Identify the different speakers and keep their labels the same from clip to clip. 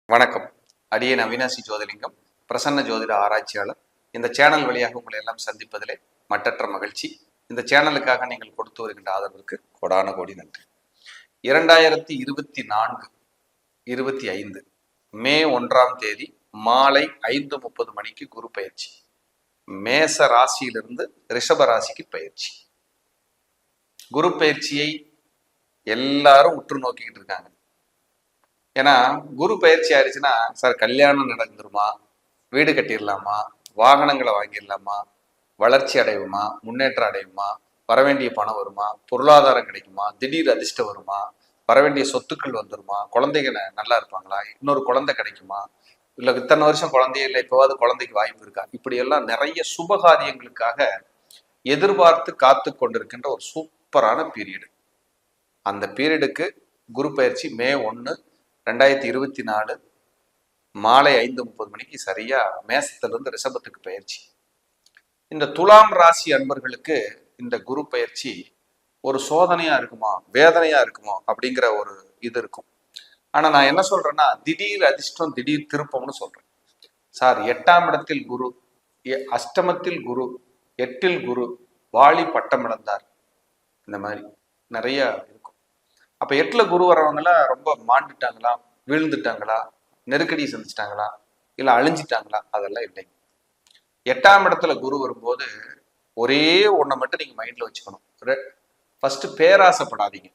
Speaker 1: வணக்கம். அடியேன் அவினாசி ஜோதிலிங்கம், பிரசன்ன ஜோதிட ஆராய்ச்சியாளர். இந்த சேனல் வழியாக உங்களை எல்லாம் சந்திப்பதிலே மட்டற்ற மகிழ்ச்சி. இந்த சேனலுக்காக நீங்கள் கொடுத்து வருகின்ற ஆதரவிற்கு கோடான கோடி நன்றி. 2024 25 மே 1ஆம் தேதி மாலை 5:30 மணிக்கு குரு பயிற்சி. மேச ராசியிலிருந்து ரிஷப ராசிக்கு பயிற்சி. குரு பயிற்சியை எல்லாரும் உற்று நோக்கிக்கிட்டு இருக்காங்க. ஏன்னா குரு பயிற்சி ஆயிடுச்சுன்னா, சார் கல்யாணம் நடந்துருமா, வீடு கட்டிடலாமா, வாகனங்களை வாங்கிடலாமா, வளர்ச்சி அடையுமா, முன்னேற்றம் அடையுமா, வரவேண்டிய பணம் வருமா, பொருளாதாரம் கிடைக்குமா, திடீர் அதிர்ஷ்டம் வருமா, வரவேண்டிய சொத்துக்கள் வந்துருமா, குழந்தைங்க நல்லா இருப்பாங்களா, இன்னொரு குழந்தை கிடைக்குமா, இல்லை இத்தனை வருஷம் குழந்தையே இல்லை இப்போவாது குழந்தைக்கு வாய்ப்பு இருக்கா, இப்படியெல்லாம் நிறைய சுபகாரியங்களுக்காக எதிர்பார்த்து காத்து கொண்டிருக்கின்ற ஒரு சூப்பரான பீரியடு. அந்த பீரியடுக்கு குரு பயிற்சி மே 1 2024 மாலை 5:30 மணிக்கு சரியா மேசத்திலிருந்து ரிஷபத்துக்கு பயிற்சி. இந்த துலாம் ராசி அன்பர்களுக்கு இந்த குரு பயிற்சி ஒரு சோதனையா இருக்குமா, வேதனையா இருக்குமா அப்படிங்கிற ஒரு இது இருக்கும். ஆனா நான் என்ன சொல்றேன்னா, திடீர் அதிர்ஷ்டம் திடீர் திருப்பம்னு சொல்றேன். சார் 8ஆம் இடத்தில் குரு, அஷ்டமத்தில் குரு, 8இல் குரு, வாலி பட்டம் இழந்தார், இந்த மாதிரி நிறைய இருக்கும். அப்ப 8ல குரு வர்றவங்களாம் ரொம்ப மாண்டுட்டாங்களா, வீழ்ந்துட்டாங்களா, நெருக்கடி சந்திச்சிட்டாங்களா, இல்ல அழிஞ்சிட்டாங்களா, அதெல்லாம் இல்லைங்க. 8ஆம் இடத்துல குரு வரும்போது ஒரே ஒன்றை மட்டும் நீங்க மைண்ட்ல வச்சுக்கணும். ஃபர்ஸ்ட் பேராசைப்படாதீங்க,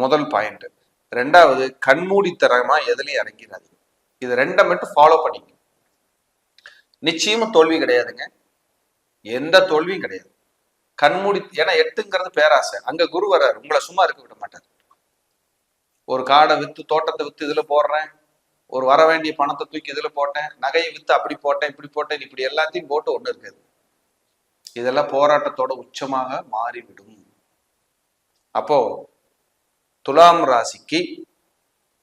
Speaker 1: முதல் பாயிண்ட். ரெண்டாவது கண்மூடித்தனமா எதுலையும் இறங்கிறாதீங்க. இது ரெண்டை மட்டும் ஃபாலோ பண்ணிங்க, நிச்சயமா தோல்வி கிடையாதுங்க. எந்த தோல்வியும் கிடையாது. கண்மூடி, ஏன்னா 8ங்கிறது பேராசை. அங்க குரு வர்றாரு, உங்களை சும்மா இருக்க விட மாட்டார். ஒரு காடை வித்து, தோட்டத்தை வித்து இதுல போடுறேன், ஒரு வர வேண்டிய பணத்தை தூக்கி இதுல போட்டேன், நகையை வித்து அப்படி போட்டேன் இப்படி போட்டேன், இப்படி எல்லாத்தையும் போட்டு ஒண்ணு இருக்காது. இதெல்லாம் போராட்டத்தோட உச்சமாக மாறிவிடும். அப்போ துலாம் ராசிக்கு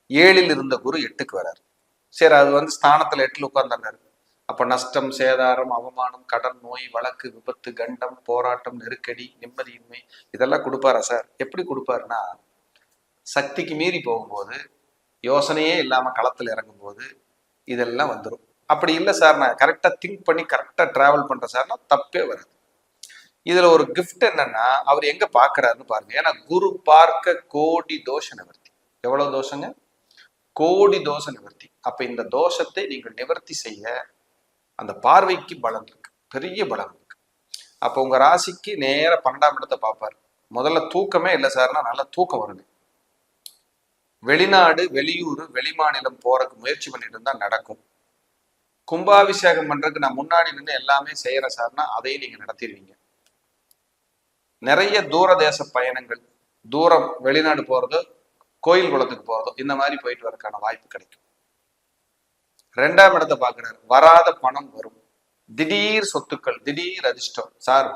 Speaker 1: 7ல் இருந்த குரு 8க்கு வராரு. சரி, அது ஸ்தானத்துல 8ல் உட்கார்ந்தாரு. அப்ப நஷ்டம், சேதாரம், அவமானம், கடன், நோய், வழக்கு, விபத்து, கண்டம், போராட்டம், நெருக்கடி, நிம்மதியின்மை இதெல்லாம் கொடுப்பாரா சார்? எப்படி கொடுப்பாருன்னா, சக்திக்கு மீறி போகும்போது, யோசனையே இல்லாம களத்துல இறங்கும் போது இதெல்லாம் வந்துடும். அப்படி இல்லை சார், நான் கரெக்டா திங்க் பண்ணி கரெக்டா டிராவல் பண்றேன் சார்னா தப்பே வராது. இதுல ஒரு கிஃப்ட் என்னன்னா, அவர் எங்க பாக்குறாருன்னு பாருங்க. ஏன்னா குரு பார்க்க கோடி தோஷ நிவர்த்தி. எவ்வளவு தோஷங்க? கோடி தோஷ நிவர்த்தி. அப்ப இந்த தோஷத்தை நீங்கள் நிவர்த்தி செய்ய அந்த பார்வைக்கு பலம் இருக்கு, பெரிய பலம் இருக்கு. அப்ப உங்க ராசிக்கு நேர 12ஆம் இடத்தை பார்ப்பாரு. முதல்ல தூக்கமே இல்லை சார்னா நல்லா தூக்கம் வருங்க. வெளிநாடு, வெளியூர், வெளிமாநிலம் போறதுக்கு முயற்சி பண்ணிட்டு இருந்தா நடக்கும். கும்பாபிஷேகம் பண்றதுக்கு நான் முன்னாடி நின்று எல்லாமே செய்யற சார்னா அதையும் நீங்க நடத்திடுவீங்க. நிறைய தூர தேச பயணங்கள், தூரம் வெளிநாடு போறதோ, கோயில் குளத்துக்கு போறதோ, இந்த மாதிரி போயிட்டு வரதுக்கான வாய்ப்பு கிடைக்கும். 2ஆம் இடத்தை பாக்குறாரு, வராத பணம் வரும், திடீர் சொத்துக்கள், திடீர் அதிர்ஷ்டம். சார்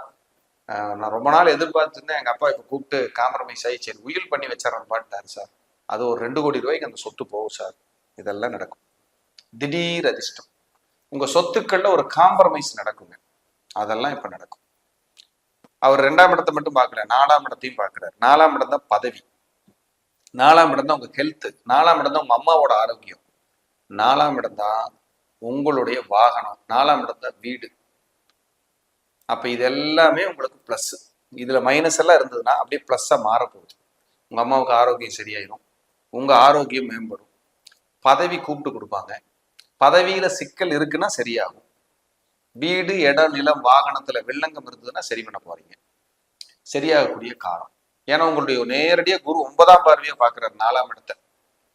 Speaker 1: நான் ரொம்ப நாள் எதிர்பார்த்துருந்தேன், எங்க அப்பா இப்ப கூப்பிட்டு காம்ப்ரமைஸ் ஆகி சரி உயில் பண்ணி வச்சிடறேன் பாட்டாரு சார், அது ஒரு 2 கோடி ரூபாய்க்கு அந்த சொத்து போகும் சார். இதெல்லாம் நடக்கும். திடீர் அதிர்ஷ்டம். உங்க சொத்துக்கள்ல ஒரு காம்ப்ரமைஸ் நடக்குங்க, அதெல்லாம் இப்ப நடக்கும். அவர் 2ஆம் இடத்தை மட்டும் பார்க்கல, 4ஆம் இடத்தையும் பார்க்கிறார். 4ஆம் இடம் தான் பதவி, 4ஆம் இடம் தான் உங்க ஹெல்த், 4ஆம் இடம் தான் உங்க அம்மாவோட ஆரோக்கியம், 4ஆம் இடம் தான் உங்களுடைய வாகனம், 4ஆம் இடம் தான் வீடு. அப்ப இது எல்லாமே உங்களுக்கு பிளஸ். இதுல மைனஸ் எல்லாம் இருந்ததுன்னா அப்படியே பிளஸ்ஸா மாறப்போகுது. உங்க அம்மாவுக்கு ஆரோக்கியம் சரியாயிரும், உங்க ஆரோக்கியம் மேம்படும். பதவி கூப்பிட்டு கொடுப்பாங்க, பதவியில சிக்கல் இருக்குன்னா சரியாகும். வீடு, இடம், நிலம், வாகனத்துல வெள்ளங்கம் இருந்ததுன்னா சரி பண்ண போறீங்க. சரியாகக்கூடிய காலம். ஏன்னா உங்களுடைய நேரடியா குரு 9ஆம் பார்வையா பாக்குறாரு 4ஆம் இடத்தை.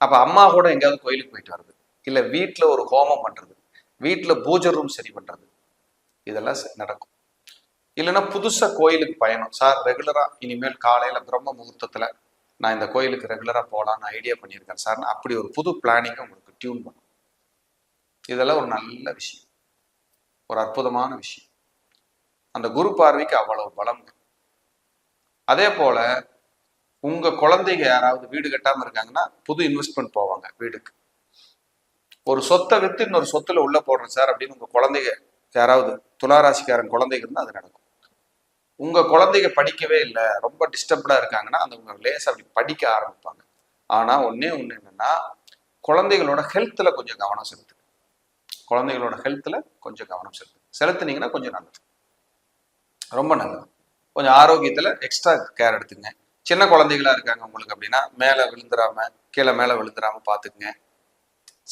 Speaker 1: அப்ப அம்மா கூட எங்கேயாவது கோயிலுக்கு போயிட்டு வருது, இல்ல வீட்டுல ஒரு ஹோமம் பண்றது, வீட்டுல பூஜை ரூம் சரி பண்றது, இதெல்லாம் நடக்கும். இல்லைன்னா புதுசா கோயிலுக்கு பயணம். சார் ரெகுலரா இனிமேல் காலையில பிரம்ம முகூர்த்தத்துல நான் இந்த கோயிலுக்கு ரெகுலரா போலான்னு ஐடியா பண்ணியிருக்கேன் சார், அப்படி ஒரு புது பிளானிங்கை உங்களுக்கு டியூன் பண்ணும். இதெல்லாம் ஒரு நல்ல விஷயம், ஒரு அற்புதமான விஷயம். அந்த குரு பார்வைக்கு அவ்வளவு பலம். அதே போல உங்க குழந்தைங்க யாராவது வீடு கட்டாம இருக்காங்கன்னா புது இன்வெஸ்ட்மெண்ட் போவாங்க வீடுக்கு. ஒரு சொத்தை வித்து இன்னொரு சொத்துல உள்ள போடுறேன் சார் அப்படின்னு உங்க குழந்தைங்க யாராவது துளாராசிக்காரன் குழந்தைங்க இருந்தா அது நடக்கும். உங்க குழந்தைங்க படிக்கவே இல்லை, ரொம்ப டிஸ்டர்ப்டா இருக்காங்கன்னா அந்த உங்க லேஸ் அப்படி படிக்க ஆரம்பிப்பாங்க. ஆனா ஒண்ணே ஒண்ணு என்னன்னா, குழந்தைகளோட ஹெல்த்ல கொஞ்சம் கவனம் செலுத்து. குழந்தைகளோட ஹெல்த்ல கொஞ்சம் கவனம் செலுத்துனீங்கன்னா கொஞ்சம் நல்லது, ரொம்ப நல்லது. கொஞ்சம் ஆரோக்கியத்துல எக்ஸ்ட்ரா கேர் எடுத்துங்க. சின்ன குழந்தைகளா இருக்காங்க உங்களுக்கு அப்படின்னா மேலே விழுந்துடாம கீழே மேலே விழுந்துடாம பார்த்துக்குங்க.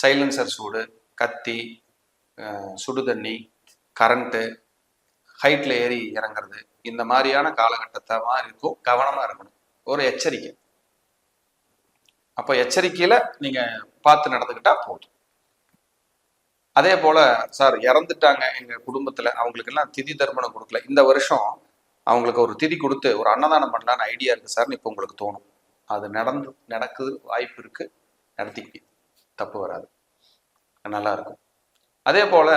Speaker 1: சைலன்சர் சூடு, கத்தி, சுடு தண்ணி, கரண்ட்டு, ஹைட்ல ஏறி இறங்குறது, இந்த மாதிரியான காலகட்டத்தை இருக்கும், கவனமா இருக்கணும். ஒரு எச்சரிக்கை. அப்போ எச்சரிக்கையில நீங்க பார்த்து நடந்துக்கிட்டா போதும். அதே போல சார் இறந்துட்டாங்க எங்க குடும்பத்துல, அவங்களுக்கு எல்லாம் திதி தர்ப்பணம் கொடுக்கல, இந்த வருஷம் அவங்களுக்கு ஒரு திதி கொடுத்து ஒரு அன்னதானம் பண்ணலான்னு ஐடியா இருக்கு சார்னு இப்போ உங்களுக்கு தோணும். அது நடக்குது, வாய்ப்பு இருக்கு, நடத்திக்கிட்டு தப்பு வராது, நல்லா இருக்கும். அதே போல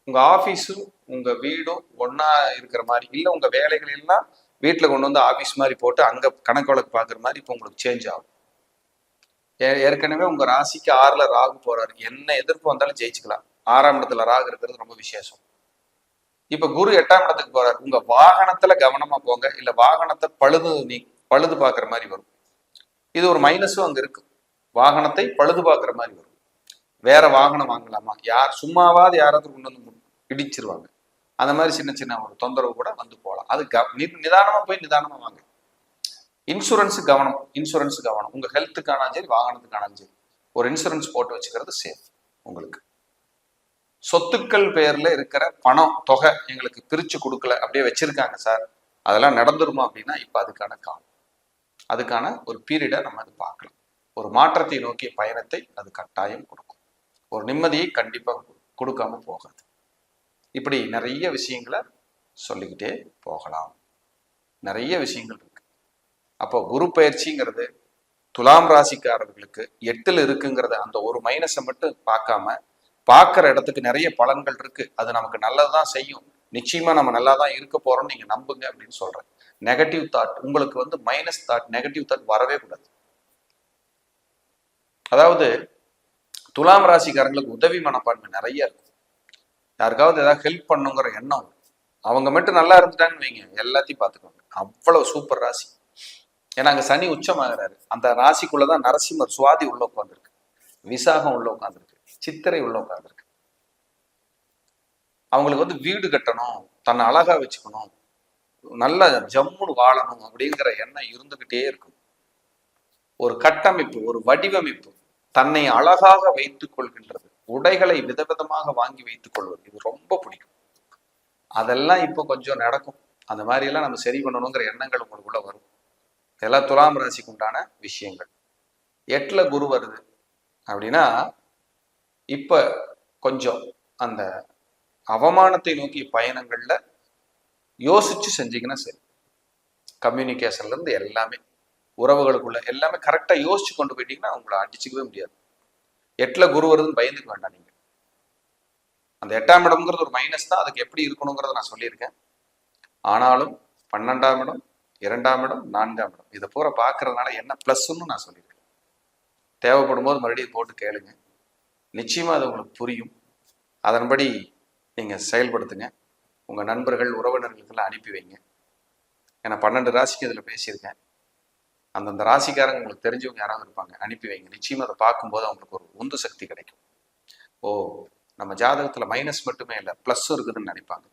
Speaker 1: உங்க ஆபீஸும் உங்க வீடும் ஒன்னா இருக்கிற மாதிரி இல்லை, உங்க வேலைகள் எல்லாம் வீட்டில் கொண்டு வந்து ஆபீஸ் மாதிரி போட்டு அங்க கணக்கு வழக்கு பார்க்குற மாதிரி இப்போ உங்களுக்கு சேஞ்ச் ஆகும். ஏற்கனவே உங்க ராசிக்கு 6ல் ராகு போறாரு, என்ன எதிர்ப்பு வந்தாலும் ஜெயிச்சுக்கலாம். 6ஆம் இடத்துல ராகு இருக்கிறது ரொம்ப விசேஷம். இப்ப குரு 8ஆம் இடத்துக்கு போறாரு, உங்க வாகனத்துல கவனமா போங்க, இல்ல வாகனத்தை பழுது பார்க்குற மாதிரி வரும். இது ஒரு மைனஸும் அங்க இருக்கு, வாகனத்தை பழுது பார்க்குற மாதிரி வரும். வேற வாகனம் வாங்கலாமா, யார் சும்மாவாது யாராவது கொண்டு வந்து இடிச்சிருவாங்க, அந்த மாதிரி சின்ன சின்ன ஒரு தொந்தரவு கூட வந்து போகலாம். அது நிதானமா போய் நிதானமா வாங்க. இன்சூரன்ஸ் கவனம், உங்க ஹெல்த்துக்கானாலும் சரி வாகனத்துக்கானாலும் சரி ஒரு இன்சூரன்ஸ் போட்டு வச்சுக்கிறது சேஃப். உங்களுக்கு சொத்துக்கள் பேர்ல இருக்கிற பணம் தொகை எங்களுக்கு பிரிச்சு கொடுக்கல, அப்படியே வச்சிருக்காங்க சார், அதெல்லாம் நடந்துருமா அப்படின்னா இப்ப அதுக்கான காலம், அதுக்கான ஒரு பீரியடை நம்ம அது பார்க்கலாம். ஒரு மாற்றத்தை நோக்கிய பயணத்தை அது கட்டாயம் கொடுக்கும், ஒரு நிம்மதியை கண்டிப்பா கொடுக்காம போகாது. இப்படி நிறைய விஷயங்களை சொல்லிக்கிட்டே போகலாம், நிறைய விஷயங்கள் இருக்கு. அப்போ குரு பயிற்சிங்கிறது துலாம் ராசிக்காரர்களுக்கு 8ல் இருக்குங்கிறத அந்த ஒரு மைனஸை மட்டும் பார்க்காம பார்க்குற இடத்துக்கு நிறைய பலன்கள் இருக்கு, அது நமக்கு நல்லதுதான் செய்யும், நிச்சயமா நம்ம நல்லா தான் இருக்க போறோம்னு நீங்க நம்புங்க அப்படின்னு சொல்றேன். நெகட்டிவ் தாட் உங்களுக்கு மைனஸ் தாட், நெகட்டிவ் தாட் வரவே கூடாது. அதாவது துலாம் ராசிக்காரங்களுக்கு உதவி மனப்பான்மை நிறைய இருக்கும், யாருக்காவது ஏதாவது ஹெல்ப் பண்ணுங்கிற எண்ணம், அவங்க மட்டும் நல்லா இருந்துட்டாங்கன்னு வைங்க எல்லாத்தையும் பார்த்துக்கோங்க, அவ்வளவு சூப்பர் ராசி. ஏன்னா அங்க சனி உச்சமாகிறாரு, அந்த ராசிக்குள்ளதான் நரசிம்மர் சுவாதி உள்ள உட்காந்துருக்கு, விசாகம் உள்ள உட்காந்துருக்கு, சித்திரை உள்ள உட்காந்துருக்கு. அவங்களுக்கு வீடு கட்டணும், தன்னை அழகா வச்சுக்கணும், நல்ல ஜம்முன்னு வாழணும் அப்படிங்கிற எண்ணம் இருந்துகிட்டே இருக்கும். ஒரு கட்டமைப்பு, ஒரு வடிவமைப்பு, தன்னை அழகாக வைத்துக் கொள்கின்றது, உடைகளை விதவிதமாக வாங்கி வைத்துக் கொள்வது, இது ரொம்ப பிடிக்கும். அதெல்லாம் இப்போ கொஞ்சம் நடக்கும், அந்த மாதிரி எல்லாம் நம்ம சரி பண்ணணுங்கிற எண்ணங்கள் உங்களுக்குள்ள வரும். இதெல்லாம் துலாம் ராசிக்கு உண்டான விஷயங்கள். 8ல் குரு வருது அப்படின்னா இப்ப கொஞ்சம் அந்த அவமானத்தை நோக்கிய பயணங்கள்ல யோசிச்சு செஞ்சீங்கன்னா சரி. கம்யூனிகேஷன்ல இருந்து எல்லாமே, உறவுகளுக்குள்ள எல்லாமே கரெக்டா யோசிச்சு கொண்டு போயிட்டீங்கன்னா உங்களை அடிச்சுக்கவே முடியாது. 8ல் குரு வருதுன்னு பயந்துக்க வேண்டாம் நீங்க. அந்த 8ஆம் இடம்ங்கிறது ஒரு மைனஸ் தான், அதுக்கு எப்படி இருக்கணுங்கிறத நான் சொல்லியிருக்கேன். ஆனாலும் 12ஆம் இடம், 2ஆம் இடம், 4ஆம் இடம் இதை பூரா பார்க்கறதுனால என்ன பிளஸ்ன்னு நான் சொல்லியிருக்கேன். தேவைப்படும் போது மறுபடியும் போட்டு கேளுங்க, நிச்சயமா அது உங்களுக்கு புரியும். அதன்படி நீங்க செயல்படுத்துங்க. உங்க நண்பர்கள் உறவினர்களுக்கெல்லாம் அனுப்பி வைங்க. ஏன்னா 12 ராசிக்கு இதுல பேசியிருக்கேன், அந்தந்த ராசிக்காரங்க உங்களுக்கு தெரிஞ்சவங்க யாராவது இருப்பாங்க, அனுப்பி வைங்க. நிச்சயமா அதை பார்க்கும்போது அவங்களுக்கு ஒரு உந்து சக்தி கிடைக்கும். ஓ, நம்ம ஜாதகத்துல மைனஸ் மட்டுமே இல்லை பிளஸ் இருக்குதுன்னு நினைப்பாங்க.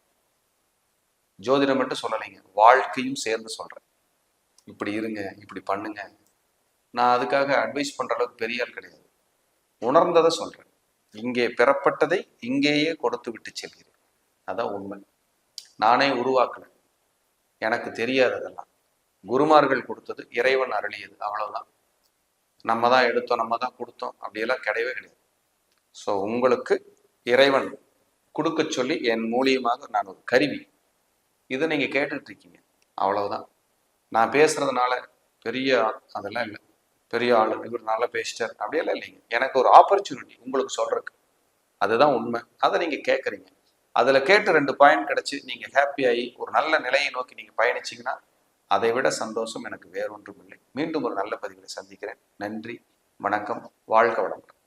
Speaker 1: ஜோதிடம் மட்டும் சொல்லலைங்க, வாழ்க்கையும் சேர்ந்து சொல்றேன். இப்படி இருங்க, இப்படி பண்ணுங்க. நான் அதுக்காக அட்வைஸ் பண்ற அளவுக்கு பெரிய ஆள் கிடையாது, உணர்ந்ததை சொல்றேன். இங்கே பெறப்பட்டதை இங்கேயே கொடுத்து விட்டு செல்கிறேன், அதான் உண்மை. நானே உருவாக்கல, எனக்கு தெரியாததெல்லாம் குருமார்கள் கொடுத்தது, இறைவன் அருளியது, அவ்வளவுதான். நம்ம தான் எடுத்தோம், நம்ம தான் கொடுத்தோம், அப்படியெல்லாம் கிடையவே கிடையாது. ஸோ உங்களுக்கு இறைவன் கொடுக்க சொல்லி என் மூலியமாக நான் ஒரு கருவி, இதை நீங்க கேட்டுட்டு இருக்கீங்க, அவ்வளவுதான். நான் பேசுறதுனால பெரிய அதெல்லாம் இல்லை, பெரிய ஆளு இவர் நல்லா பேசிட்டார் அப்படியெல்லாம் இல்லைங்க. எனக்கு ஒரு ஆப்பர்ச்சுனிட்டி உங்களுக்கு சொல்றதுக்கு, அதுதான் உண்மை. அதை நீங்க கேட்குறீங்க, அதுல கேட்டு 2 பாயிண்ட் கிடைச்சு நீங்க ஹாப்பியாகி ஒரு நல்ல நிலையை நோக்கி நீங்க பயணிச்சீங்கன்னா அதை விட சந்தோஷம் எனக்கு வேறொன்றும் இல்லை. மீண்டும் ஒரு நல்ல பதிவில் சந்திக்கிறேன். நன்றி, வணக்கம், வாழ்க வளமுடன்.